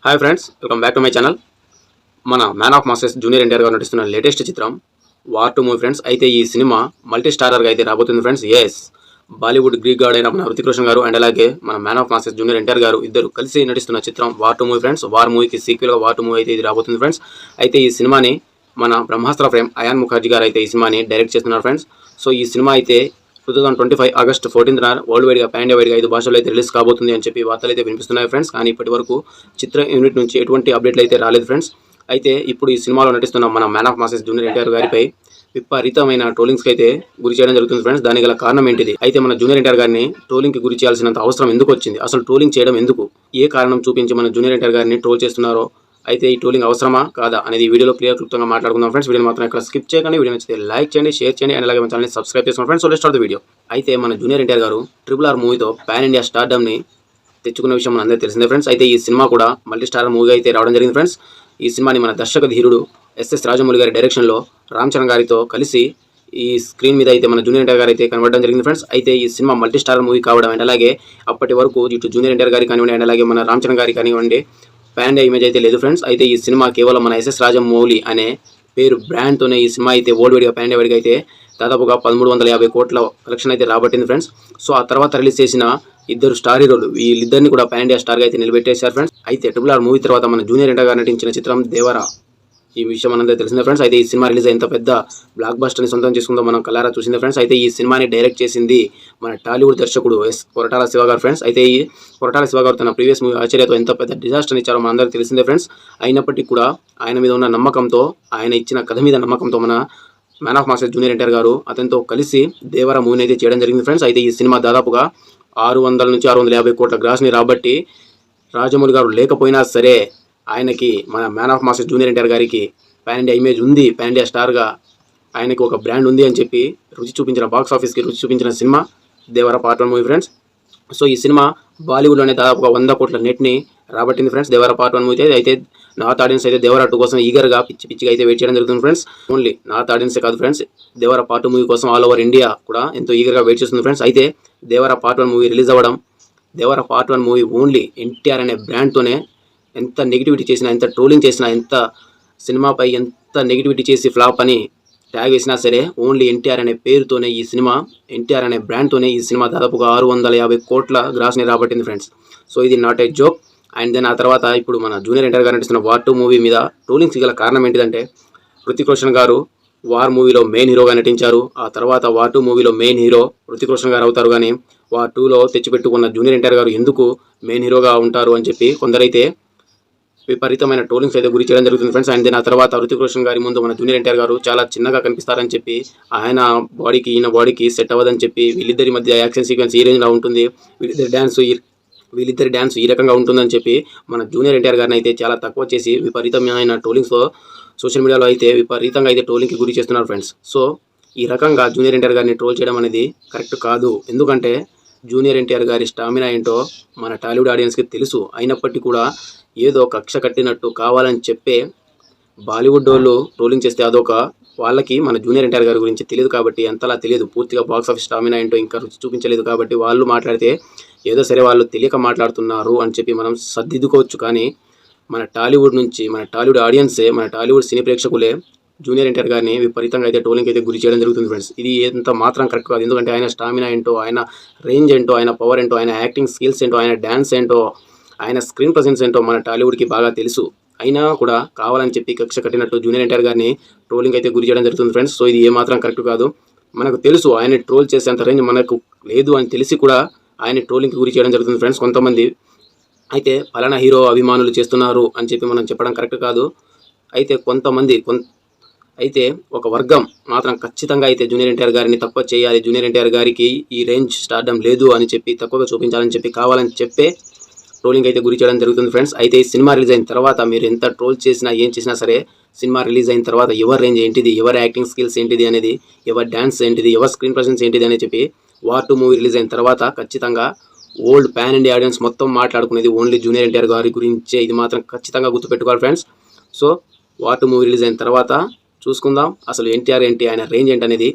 Hi friends, welcome back to my channel. మన man of masses junior NTR గారు నటిస్తున్న latest చిత్రం war 2 movie friends. అయితే ఈ సినిమా మల్టీ స్టారర్గా అయితే రాబోతుంది ఫ్రెండ్స్. బాలీవుడ్ గ్రీక్ గార్డ్ అయిన మన హృతిక్ రోషన్ గారు అండ్ అలాగే మన man of masses junior NTR గారు ఇద్దరు కలిసి నటిస్తున్న చిత్రం వార్ 2 మూవీ ఫ్రెండ్స్. వార్ మూవీకి సీక్వెల్గా వార్ 2 మూవీ అయితే ఇది రాబోతుంది ఫ్రెండ్స్. అయితే ఈ సినిమాని మన బ్రహ్మాస్త్ర ఫ్రేమ్ అయాన్ ముఖర్జీ గారు అయితే ఈ సినిమాని డైరెక్ట్ చేస్తున్నారు ఫ్రెండ్స్. సో ఈ సినిమా అయితే 2025 ఆగస్ట్ 14న వరల్డ్ వైడ్గా పాండ్యా వైడ్గా 5 భాషల్లో అయితే రిలీజ్ కాబోతుంది అని చెప్పి వార్తలు అయితే వినిపిస్తున్నాయి ఫ్రెండ్స్. కానీ ఇప్పటి వరకు చిత్ర యూనిట్ నుంచి ఎటువంటి అప్డేట్లు అయితే రాలేదు ఫ్రెండ్స్. అయితే ఇప్పుడు ఈ సినిమాలో నటిస్తున్న మన man of masses junior NTR గారిపై విపరీతమైన ట్రోలింగ్స్కి అయితే గురి చేయడం జరుగుతుంది ఫ్రెండ్స్. దానికి గల కారణం ఏంటిది? అయితే మన జూనియర్ ఎన్టీఆర్ గారిని ట్రోలింగ్కి గురి చేయాల్సినంత అవసరం ఎందుకు వచ్చింది? అసలు ట్రోలింగ్ చేయడం ఎందుకు? ఏ కారణం చూపించి మన జూనియర్ ఎన్టీఆర్ గారిని ట్రోల్ చేస్తున్నారో, అయితే ఈ ట్రోలింగ్ అవసరమా కాదా అనేది వీడియోలో క్లుప్తంగా మాట్లాడుకుందాం ఫ్రెండ్స్. వీడియో మాత్రం ఇక్కడ స్కిప్ చేయకండి. వీడియో నచ్చితే లైక్ చేయండి, షేర్ చేయండి అండ్ అలాగే మన ఛానల్ని సబ్స్క్రైబ్ చేసుకోండి friends. So let's start the video. అయితే మన జూనియర్ ఎన్టీఆర్ గారు RRR మూవీతో పాన్ ఇండియా స్టార్డమ్ని తెచ్చుకున్న విషయం మన అందరికీ తెలిసిందే ఫ్రెండ్స్. అయితే ఈ సినిమా కూడా మల్టీ స్టారర్ మూవీ అయితే రావడం జరిగింది ఫ్రెండ్స్. ఈ సినిమాని మన దర్శక ధీరుడు ఎస్ఎస్ రాజమౌళి గారి డైరెక్షన్లో రామ్ చరణ్ గారితో కలిసి ఈ స్క్రీన్ మీద అయితే మన జూనియర్ ఎన్టీఆర్ గారు అయితే కనబడడం జరిగింది ఫ్రెండ్స్. అయితే ఈ సినిమా మల్టీ స్టారర్ మూవీ కావడం అండ్ అలాగే అప్పటి వరకు ఇటు జూనియర్ ఎన్టీఆర్ గారికి కానివ్వండి అండ్ అలాగే మన రామ్ చరణ్ గారికి కానివ్వండి పాన్ ఇండియా ఇమేజ్ అయితే లేదు ఫ్రెండ్స్. అయితే ఈ సినిమా కేవలం మన ఎస్ఎస్ రాజమౌళి అనే పేరు బ్రాండ్తోనే ఈ సినిమా అయితే వరల్డ్ వైడ్గా పాన్ ఇండియా వైడ్గా అయితే దాదాపుగా 1350 కోట్ల కలెక్షన్ అయితే రాబట్టింది ఫ్రెండ్స్. సో ఆ తర్వాత రిలీజ్ చేసిన ఇద్దరు స్టార్ హీరోలు వీళ్ళిద్దరిని కూడా పాన్ ఇండియా స్టార్గా అయితే నిలబెట్టేశారు ఫ్రెండ్స్. అయితే RRR మూవీ తర్వాత మన జూనియర్ ఎన్టీఆర్ గారు నటించిన చిత్రం దేవరా. ఈ విషయం మనందరికీ తెలిసిందే ఫ్రెండ్స్. అయితే ఈ సినిమా రిలీజ్ ఎంత పెద్ద బ్లాక్ బస్టర్ని సొంతం చేసుకుందో మనం కలారా చూసిందే ఫ్రెండ్స్. అయితే ఈ సినిమాని డైరెక్ట్ చేసింది మన టాలీవుడ్ దర్శకుడు కొరటాల శివ గారు ఫ్రెండ్స్. అయితే ఈ కొరటాల శివ గారు తన ప్రీవియస్ మూవీ ఆశ్చర్యతో ఎంత పెద్ద డిజాస్టర్ని ఇచ్చారో మనందరికీ తెలిసిందే ఫ్రెండ్స్. అయినప్పటికీ కూడా ఆయన మీద ఉన్న నమ్మకంతో, ఆయన ఇచ్చిన కథ మీద నమ్మకంతో మన man of masses junior NTR గారు అతనితో కలిసి దేవరా మూవీని అయితే చేయడం జరిగింది ఫ్రెండ్స్. అయితే ఈ సినిమా దాదాపుగా 600 నుంచి 650 కోట్ల గ్రాస్ని రాబట్టి రాజమౌళి గారు లేకపోయినా సరే ఆయనకి మన man of masses junior NTR గారికి పాన్ ఇండియా ఇమేజ్ ఉంది, పాన్ ఇండియా స్టార్గా ఆయనకి ఒక బ్రాండ్ ఉంది అని చెప్పి బాక్స్ ఆఫీస్కి రుచి చూపించిన cinema Devara part 1 movie friends. So ఈ సినిమా బాలీవుడ్లోనే దాదాపుగా 100 కోట్ల నెట్ని రాబట్టింది ఫ్రెండ్స్. దేవరా పార్ట్ 1 మూవీ అయితే నార్త్ ఆడియన్స్ అయితే దేవరా 2 కోసం ఈగర్గా పిచ్చిగా అయితే వెయిట్ చేయడం జరుగుతుంది ఫ్రెండ్స్. ఓన్లీ నార్త్ ఆడియన్సే కాదు ఫ్రెండ్స్, దేవరా పార్ట్ 2 మూవీ కోసం ఆల్ ఓవర్ ఇండియా కూడా ఎంతో ఈగర్గా వెయిట్ చేస్తుంది ఫ్రెండ్స్. అయితే దేవరా పార్ట్ 1 మూవీ రిలీజ్ అవ్వడం, Devara part 1 movie only NTR అనే బ్రాండ్తోనే ఎంత నెగిటివిటీ చేసినా, ఎంత ట్రోలింగ్ చేసినా, ఎంత సినిమాపై ఎంత నెగిటివిటీ చేసి ఫ్లాప్ అని ట్యాగ్ వేసినా సరే ఓన్లీ ఎన్టీఆర్ అనే పేరుతోనే ఈ సినిమా, ఎన్టీఆర్ అనే బ్రాండ్తోనే ఈ సినిమా దాదాపుగా 650 కోట్ల గ్రాస్ని రాబట్టింది ఫ్రెండ్స్. సో ఇది not a joke. And then ఆ తర్వాత ఇప్పుడు మన జూనియర్ ఎన్టీఆర్ గారు నటిస్తున్న వార్ 2 మూవీ మీద ట్రోలింగ్స్ గల కారణం ఏంటిదంటే, హృతిక్ రోషన్ గారు వార్ మూవీలో మెయిన్ హీరోగా నటించారు. ఆ తర్వాత వార్ 2 మూవీలో మెయిన్ హీరో హృతిక్ రోషన్ గారు అవుతారు. కానీ వార్ 2లో తెచ్చిపెట్టుకున్న జూనియర్ ఎన్టీఆర్ గారు ఎందుకు మెయిన్ హీరోగా ఉంటారు అని చెప్పి కొందరైతే విపరీతమైన ట్రోలింగ్స్ అయితే గురి చేయడం జరుగుతుంది ఫ్రెండ్స్. అండ్ దెన్ ఆ తర్వాత హృతిక్ రోషన్ గారి ముందు మన జూనియర్ ఎన్టీఆర్ గారు చాలా చిన్నగా కనిపిస్తారని చెప్పి, ఆయన బాడీకి ఈయన బాడీకి సెట్ అవ్వదని చెప్పి, వీళ్ళిద్దరి మధ్య యాక్షన్ సీక్వెన్స్ ఈ రేంజ్లో ఉంటుంది, వీళ్ళిద్దరి డ్యాన్స్ ఈ రకంగా ఉంటుందని చెప్పి మన జూనియర్ ఎన్టీఆర్ గారిని అయితే చాలా తక్కువ చేసి విపరీతమైన ట్రోలింగ్స్తో సోషల్ మీడియాలో అయితే విపరీతంగా అయితే ట్రోలింగ్కి గురి చేస్తున్నారు ఫ్రెండ్స్. సో ఈ రకంగా జూనియర్ ఎన్టీఆర్ గారిని ట్రోల్ చేయడం అనేది కరెక్ట్ కాదు. ఎందుకంటే జూనియర్ ఎన్టీఆర్ గారి స్టామినా ఏంటో మన టాలీవుడ్ ఆడియన్స్కి తెలుసు. అయినప్పటికీ కూడా ఏదో కక్ష కట్టినట్టు కావాలని చెప్పే బాలీవుడ్ వాళ్ళు ట్రోలింగ్ చేస్తే అదొక వాళ్ళకి మన జూనియర్ ఎన్టీఆర్ గారి గురించి తెలియదు కాబట్టి, అంతలా తెలియదు, పూర్తిగా బాక్స్ ఆఫీస్ స్టామినా ఏంటో ఇంకా రుచి చూపించలేదు కాబట్టి వాళ్ళు మాట్లాడితే ఏదో సరే వాళ్ళు తెలియక మాట్లాడుతున్నారు అని చెప్పి మనం సర్దిద్దుకోవచ్చు. కానీ మన టాలీవుడ్ నుంచి, మన టాలీవుడ్ ఆడియన్సే, మన టాలీవుడ్ సినీ ప్రేక్షకులే జూనియర్ ఎన్టీఆర్ గారిని విపరీతంగా అయితే ట్రోలింగ్ అయితే గురి చేయడం జరుగుతుంది ఫ్రెండ్స్. ఇది ఎంత మాత్రం కరెక్ట్ కాదు. ఎందుకంటే ఆయన స్టామినా ఏంటో, ఆయన రేంజ్ ఏంటో, ఆయన పవర్ ఏంటో, ఆయన యాక్టింగ్ స్కిల్స్ ఏంటో, ఆయన డ్యాన్స్ ఏంటో, ఆయన స్క్రీన్ ప్రజెన్స్ ఏంటో మన టాలీవుడ్కి బాగా తెలుసు. అయినా కూడా కావాలని చెప్పి కక్ష కట్టినట్టు జూనియర్ ఎన్టీఆర్ గారిని ట్రోలింగ్ అయితే గురి చేయడం జరుగుతుంది ఫ్రెండ్స్. సో ఇది ఏమాత్రం కరెక్ట్ కాదు. మనకు తెలుసు ఆయన ట్రోల్ చేసేంత రేంజ్ మనకు లేదు అని తెలిసి కూడా ఆయన ట్రోలింగ్కి గురి చేయడం జరుగుతుంది ఫ్రెండ్స్. కొంతమంది అయితే పలానా హీరో అభిమానులు చేస్తున్నారు అని చెప్పి మనం చెప్పడం కరెక్ట్ కాదు. అయితే అయితే ఒక వర్గం మాత్రం ఖచ్చితంగా అయితే జూనియర్ ఎన్టీఆర్ గారిని తక్కువ చేయాలి, జూనియర్ ఎన్టీఆర్ గారికి ఈ రేంజ్ స్టార్డమ్ లేదు అని చెప్పి తక్కువగా చూపించాలని చెప్పి కావాలని చెప్పే ట్రోలింగ్ అయితే గురి చేయడం జరుగుతుంది ఫ్రెండ్స్. అయితే ఈ సినిమా రిలీజ్ అయిన తర్వాత మీరు ఎంత ట్రోల్ చేసినా ఏం చేసినా సరే, సినిమా రిలీజ్ అయిన తర్వాత ఎవరి రేంజ్ ఏంటిది, ఎవరి యాక్టింగ్ స్కిల్స్ ఏంటిది అనేది, ఎవరి డ్యాన్స్ ఏంటిది, ఎవరి స్క్రీన్ ప్రజెన్స్ ఏంటిది అని చెప్పి వార్ 2 మూవీ రిలీజ్ అయిన తర్వాత ఖచ్చితంగా ఓల్డ్ పాన్ ఇండియా ఆడియన్స్ మొత్తం మాట్లాడుకునేది ఓన్లీ జూనియర్ ఎన్టీఆర్ గారి గురించే. ఇది మాత్రం ఖచ్చితంగా గుర్తుపెట్టుకోవాలి friends. So war 2 movie release అయిన తర్వాత చూసుకుందాం అసలు ఎన్టీఆర్ ఏంటి, ఆయన రేంజ్ ఏంటి అనేది.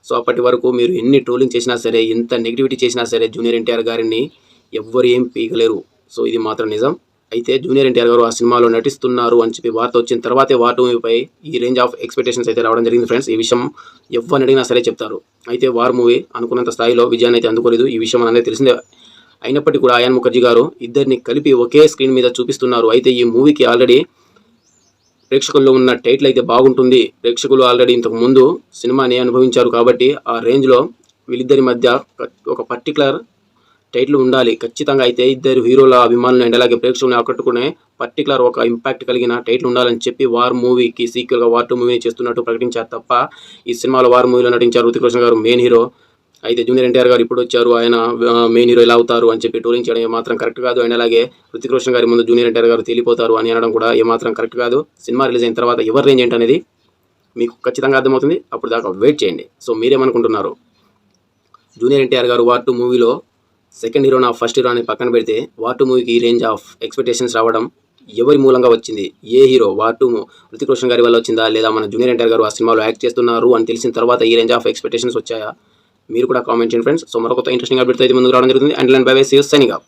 సో అప్పటి వరకు మీరు ఎన్ని ట్రోలింగ్ చేసినా సరే, ఎంత నెగిటివిటీ చేసినా సరే జూనియర్ ఎన్టీఆర్ గారిని ఎవ్వరు ఏం పీకలేరు. సో ఇది మాత్రం నిజం. అయితే జూనియర్ ఎన్టీఆర్ గారు ఆ సినిమాలో నటిస్తున్నారు అని చెప్పి వార్త వచ్చిన తర్వాతే వార్ 2 మూవీపై ఈ రేంజ్ ఆఫ్ ఎక్స్పెక్టేషన్స్ అయితే రావడం జరిగింది ఫ్రెండ్స్. ఈ విషయం ఎవరిని అడిగినా సరే చెప్తారు. అయితే వార్ మూవీ అనుకున్నంత స్థాయిలో విజయాన్ని అయితే అందుకోలేదు. ఈ విషయం అనేది తెలిసిందే. అయినప్పటికీ కూడా అయాన్ ముఖర్జీ గారు ఇద్దరిని కలిపి ఒకే స్క్రీన్ మీద చూపిస్తున్నారు. అయితే ఈ మూవీకి ఆల్రెడీ ప్రేక్షకుల్లో ఉన్న టైటిల్ అయితే బాగుంటుంది. ప్రేక్షకులు ఆల్రెడీ ఇంతకు ముందు సినిమాని అనుభవించారు కాబట్టి ఆ రేంజ్లో వీళ్ళిద్దరి మధ్య ఒక పర్టికులర్ టైటిల్ ఉండాలి ఖచ్చితంగా. అయితే ఇద్దరు హీరోల అభిమానులు అండ్ అలాగే ప్రేక్షకులను ఆకట్టుకునే పర్టికులర్ ఒక ఇంపాక్ట్ కలిగిన టైటిల్ ఉండాలని చెప్పి వార్ మూవీకి సీక్వెల్గా వార్ 2 మూవీని చేస్తున్నట్టు ప్రకటించారు తప్ప ఈ సినిమాలో వార్ మూవీలో నటించారు హృతిక్ రోషన్ గారు మెయిన్ హీరో. అయితే జూనియర్ ఎన్టీఆర్ గారు ఇప్పుడు వచ్చారు, ఆయన మెయిన్ హీరో ఎలా అవుతారు అని చెప్పి టూరింగ్ చేయడం ఏమాత్రం కరెక్ట్ కాదు. అండ్ అలాగే హృతిక్ రోషన్ గారి ముందు జూనియర్ ఎన్టీఆర్ గారు తేలిపోతారు అని అనడం కూడా ఏమాత్రం కరెక్ట్ కాదు. సినిమా రిలీజ్ అయిన తర్వాత ఎవరి రేంజ్ ఏంటి అనేది మీకు ఖచ్చితంగా అర్థమవుతుంది. అప్పుడు దాకా వెయిట్ చేయండి. సో మీరేమనుకుంటున్నారు? జూనియర్ ఎన్టీఆర్ గారు వార్ 2 మూవీలో సెకండ్ హీరోనా ఫస్ట్ హీరో అని పక్కన పెడితే వార్ 2 మూవీకి ఈ రేంజ్ ఆఫ్ ఎక్స్పెక్టేషన్స్ రావడం ఎవరి మూలంగా వచ్చింది? ఏ హీరో? వార్ 2 హృతిక్ రోషన్ గారి వల్ల వచ్చిందా, లేదా మన జూనియర్ ఎన్టీఆర్ గారు ఆ సినిమాలో యాక్ట్ చేస్తున్నారు అని తెలిసిన తర్వాత ఈ రేంజ్ ఆఫ్ ఎక్స్పెక్టేషన్స్ వచ్చాయా? మీరు కూడా కామెంట్ చేయండి ఫ్రెండ్స్. సో మరొక ఇంట్రెస్టింగ్ అప్డేట్ అయితే ముందుకు రావడం జరుగుతుంది. And bye bye, see you, signing of.